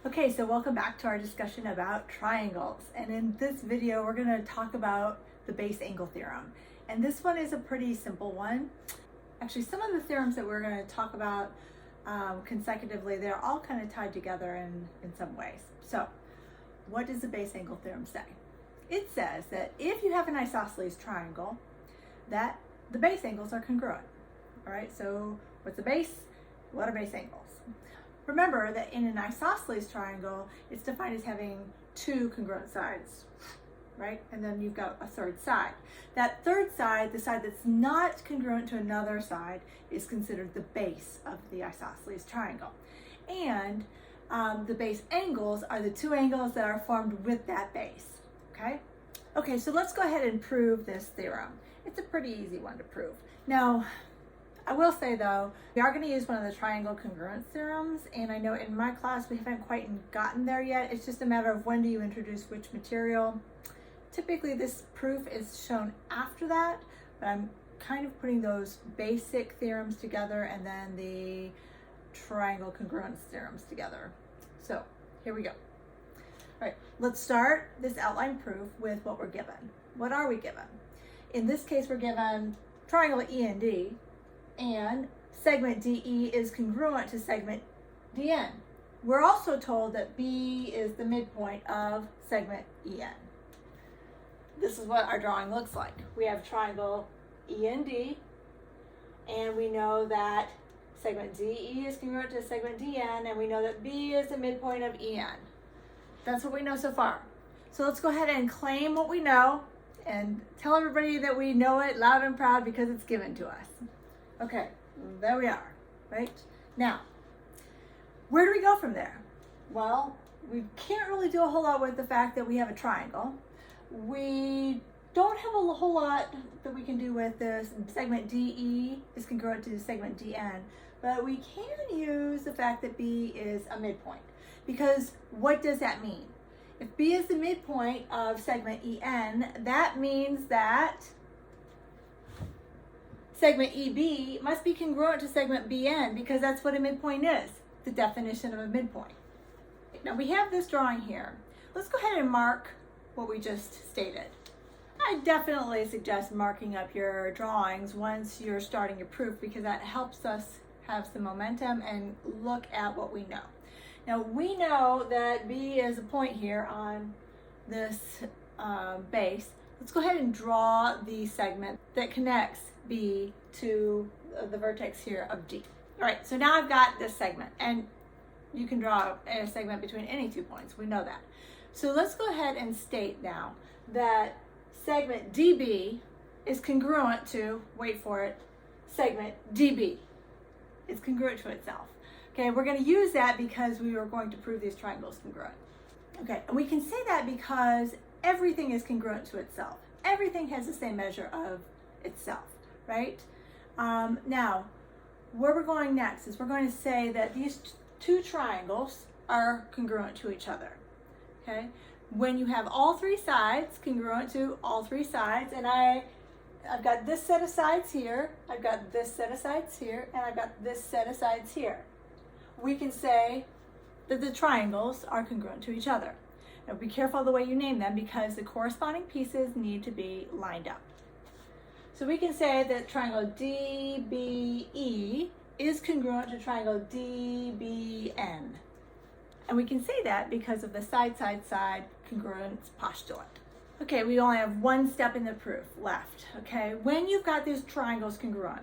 Okay, so welcome back to our discussion about triangles. And in this video, we're going to talk about the base angle theorem. And this one is a pretty simple one. Actually, some of the theorems that we're going to talk about consecutively, they're all kind of tied together in some ways. So what does the base angle theorem say? It says that if you have an isosceles triangle, that the base angles are congruent. All right, so what's the base? What are base angles? Remember that in an isosceles triangle, it's defined as having two congruent sides, right? And then you've got a third side. That third side, the side that's not congruent to another side, is considered the base of the isosceles triangle. And the base angles are the two angles that are formed with that base, okay? Okay, so let's go ahead and prove this theorem. It's a pretty easy one to prove. Now, I will say though, we are going to use one of the triangle congruence theorems, and I know in my class we haven't quite gotten there yet. It's just a matter of when do you introduce which material. Typically this proof is shown after that, but I'm kind of putting those basic theorems together and then the triangle congruence theorems together. So here we go. All right, let's start this outline proof with what we're given. What are we given? In this case, we're given triangle END, and segment DE is congruent to segment DN. We're also told that B is the midpoint of segment EN. This is what our drawing looks like. We have triangle END, and we know that segment DE is congruent to segment DN, and we know that B is the midpoint of EN. That's what we know so far. So let's go ahead and claim what we know and tell everybody that we know it loud and proud because it's given to us. Okay, there we are, right? Now, where do we go from there? Well, we can't really do a whole lot with the fact that we have a triangle. We don't have a whole lot that we can do with this segment DE is congruent to segment DN, but we can use the fact that B is a midpoint. Because what does that mean? If B is the midpoint of segment EN, that means that segment EB must be congruent to segment BN because that's what a midpoint is, the definition of a midpoint. Now we have this drawing here. Let's go ahead and mark what we just stated. I definitely suggest marking up your drawings once you're starting your proof because that helps us have some momentum and look at what we know. Now we know that B is a point here on this base. Let's go ahead and draw the segment that connects B to the vertex here of D. All right, so now I've got this segment, and you can draw a segment between any 2 points. We know that. So let's go ahead and state now that segment DB is congruent to, wait for it, segment DB. It's congruent to itself. Okay, we're going to use that because we are going to prove these triangles congruent. Okay, and we can say that because everything is congruent to itself. Everything has the same measure of itself, right? Now, where we're going next is we're going to say that these two triangles are congruent to each other, okay? When you have all three sides congruent to all three sides, and I've got this set of sides here, I've got this set of sides here, and I've got this set of sides here, we can say that the triangles are congruent to each other. Now be careful the way you name them because the corresponding pieces need to be lined up. So we can say that triangle DBE is congruent to triangle DBN. And we can say that because of the side-side-side congruence postulate. Okay, we only have one step in the proof left, okay? When you've got these triangles congruent,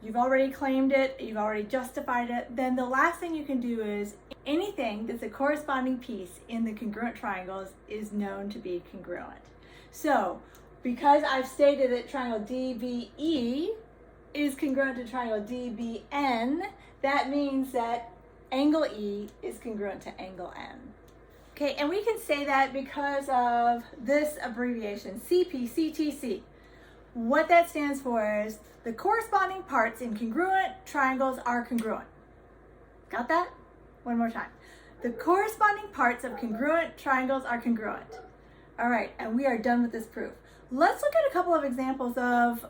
you've already claimed it, you've already justified it, then the last thing you can do is anything that's a corresponding piece in the congruent triangles is known to be congruent. So, because I've stated that triangle DBE is congruent to triangle DBN, that means that angle E is congruent to angle N. Okay, and we can say that because of this abbreviation, CPCTC. What that stands for is the corresponding parts in congruent triangles are congruent. Got that? One more time. The corresponding parts of congruent triangles are congruent. All right, and we are done with this proof. Let's look at a couple of examples of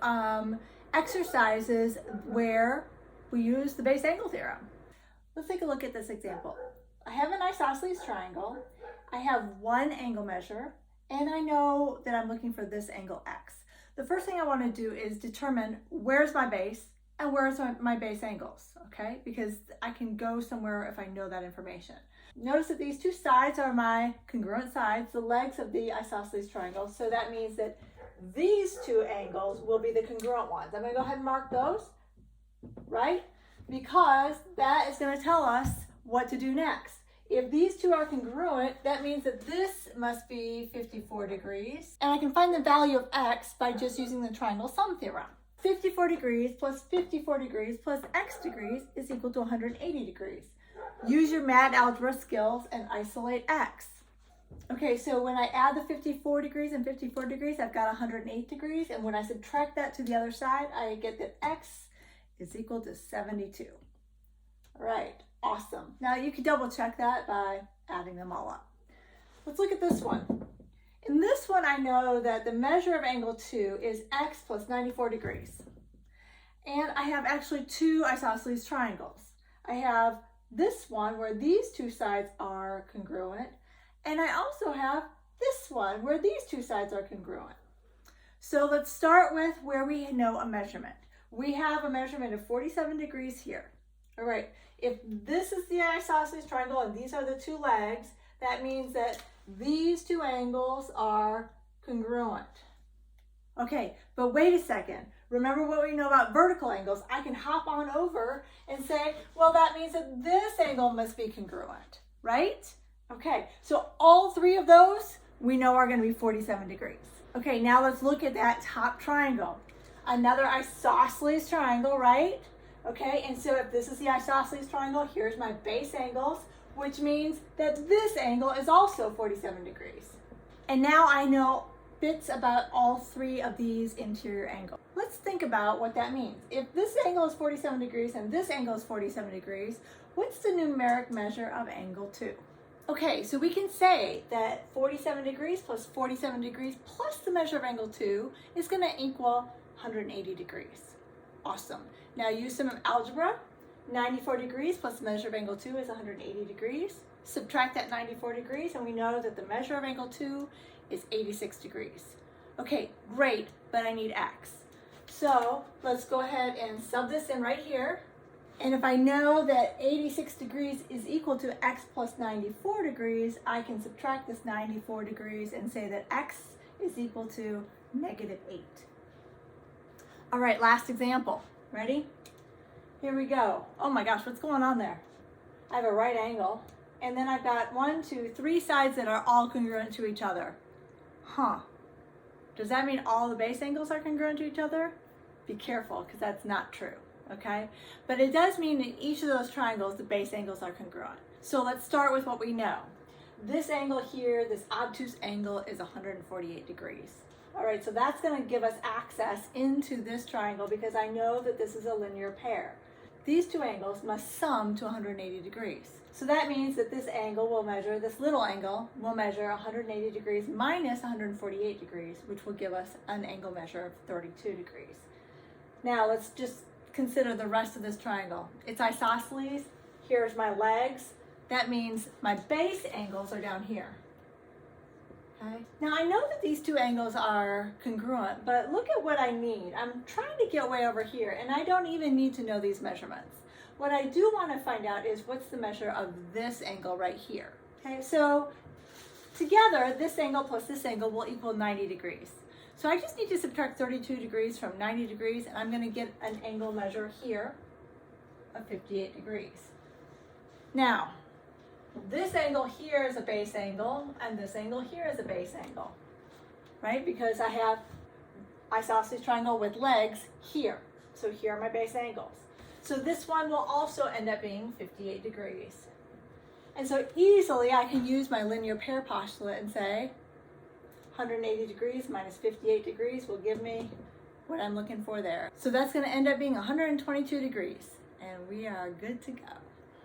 exercises where we use the base angle theorem. Let's take a look at this example. I have an isosceles triangle, I have one angle measure, and I know that I'm looking for this angle x. The first thing I want to do is determine where's my base and where's my base angles, okay? Because I can go somewhere if I know that information. Notice that these two sides are my congruent sides, the legs of the isosceles triangle, so that means that these two angles will be the congruent ones. I'm going to go ahead and mark those, right? Because that is going to tell us what to do next. If these two are congruent, that means that this must be 54 degrees. And I can find the value of x by just using the triangle sum theorem. 54 degrees plus 54 degrees plus x degrees is equal to 180 degrees. Use your math algebra skills and isolate x. Okay, so when I add the 54 degrees and 54 degrees, I've got 108 degrees. And when I subtract that to the other side, I get that x is equal to 72. All right, awesome. Now you can double check that by adding them all up. Let's look at this one. In this one, I know that the measure of angle 2 is x plus 94 degrees. And I have actually two isosceles triangles. I have this one where these two sides are congruent, and I also have this one where these two sides are congruent. So let's start with where we know a measurement. We have a measurement of 47 degrees here. All right, if this is the isosceles triangle and these are the two legs, that means that these two angles are congruent. Okay, but wait a second. Remember what we know about vertical angles. I can hop on over and say, well, that means that this angle must be congruent, right? Okay, so all three of those we know are going to be 47 degrees. Okay, now let's look at that top triangle. Another isosceles triangle, right? Okay, and so if this is the isosceles triangle, here's my base angles, which means that this angle is also 47 degrees. And now I know bits about all three of these interior angles. Let's think about what that means. If this angle is 47 degrees and this angle is 47 degrees, what's the numeric measure of angle 2? Okay, so we can say that 47 degrees plus 47 degrees plus the measure of angle 2 is going to equal 180 degrees. Awesome. Now use some algebra. 94 degrees plus the measure of angle 2 is 180 degrees. Subtract that 94 degrees and we know that the measure of angle 2 is 86 degrees. Okay, great, but I need x. So let's go ahead and sub this in right here. And if I know that 86 degrees is equal to x plus 94 degrees, I can subtract this 94 degrees and say that x is equal to -8. All right, last example. Ready? Here we go. Oh my gosh, what's going on there? I have a right angle, and then I've got 1, 2, 3 sides that are all congruent to each other. Huh. Does that mean all the base angles are congruent to each other? Be careful, because that's not true, okay? But it does mean in each of those triangles, the base angles are congruent. So let's start with what we know. This angle here, this obtuse angle, is 148 degrees. All right, so that's going to give us access into this triangle because I know that this is a linear pair. These two angles must sum to 180 degrees. So that means that this angle will measure, this little angle will measure 180 degrees minus 148 degrees, which will give us an angle measure of 32 degrees. Now let's just consider the rest of this triangle. It's isosceles. Here's my legs. That means my base angles are down here. Okay. Now I know that these two angles are congruent, but look at what I need. I'm trying to get way over here, and I don't even need to know these measurements. What I do want to find out is what's the measure of this angle right here. Okay, so together, this angle plus this angle will equal 90 degrees. So I just need to subtract 32 degrees from 90 degrees, and I'm going to get an angle measure here of 58 degrees. Now, this angle here is a base angle, and this angle here is a base angle, right? Because I have isosceles triangle with legs here. So here are my base angles. So this one will also end up being 58 degrees. And so easily I can use my linear pair postulate and say 180 degrees minus 58 degrees will give me what I'm looking for there. So that's going to end up being 122 degrees, and we are good to go.